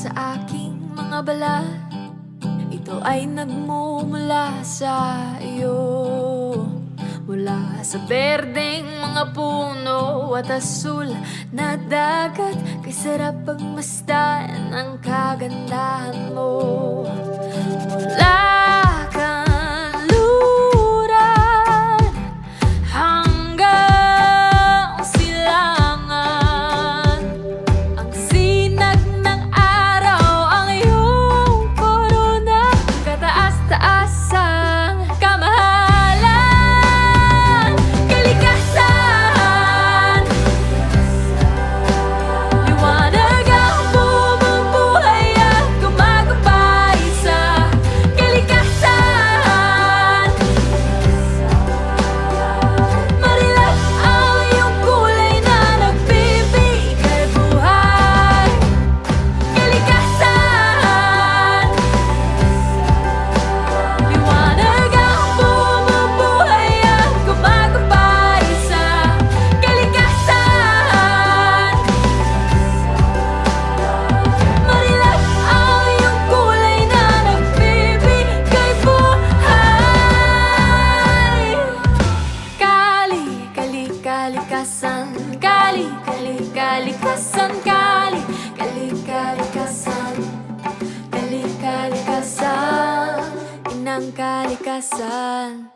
sa aking mga balat, ito ay nagmumula sa iyo. Mula sa berdeng mga puno at asul na dagat, kay sarap pagmasdan ang kagandahan mo. Mula kanluran hanggang silangan, ang sinag ng araw ang iyong korona, kataas-taasang kamahalan, kalikasan. Liwanag ang bumubuhay at gumagabay sa kalikasan. Marilak ang iyong kulay na nagbibigay buhay. Kalikasan. Liwanag ang bumubuhay at gumagabay sa kalikasan. Marilak ang iyong kulay na nagbibigay buhay. Kalikasan, kalikasan, kalikasan, inang kalikasan.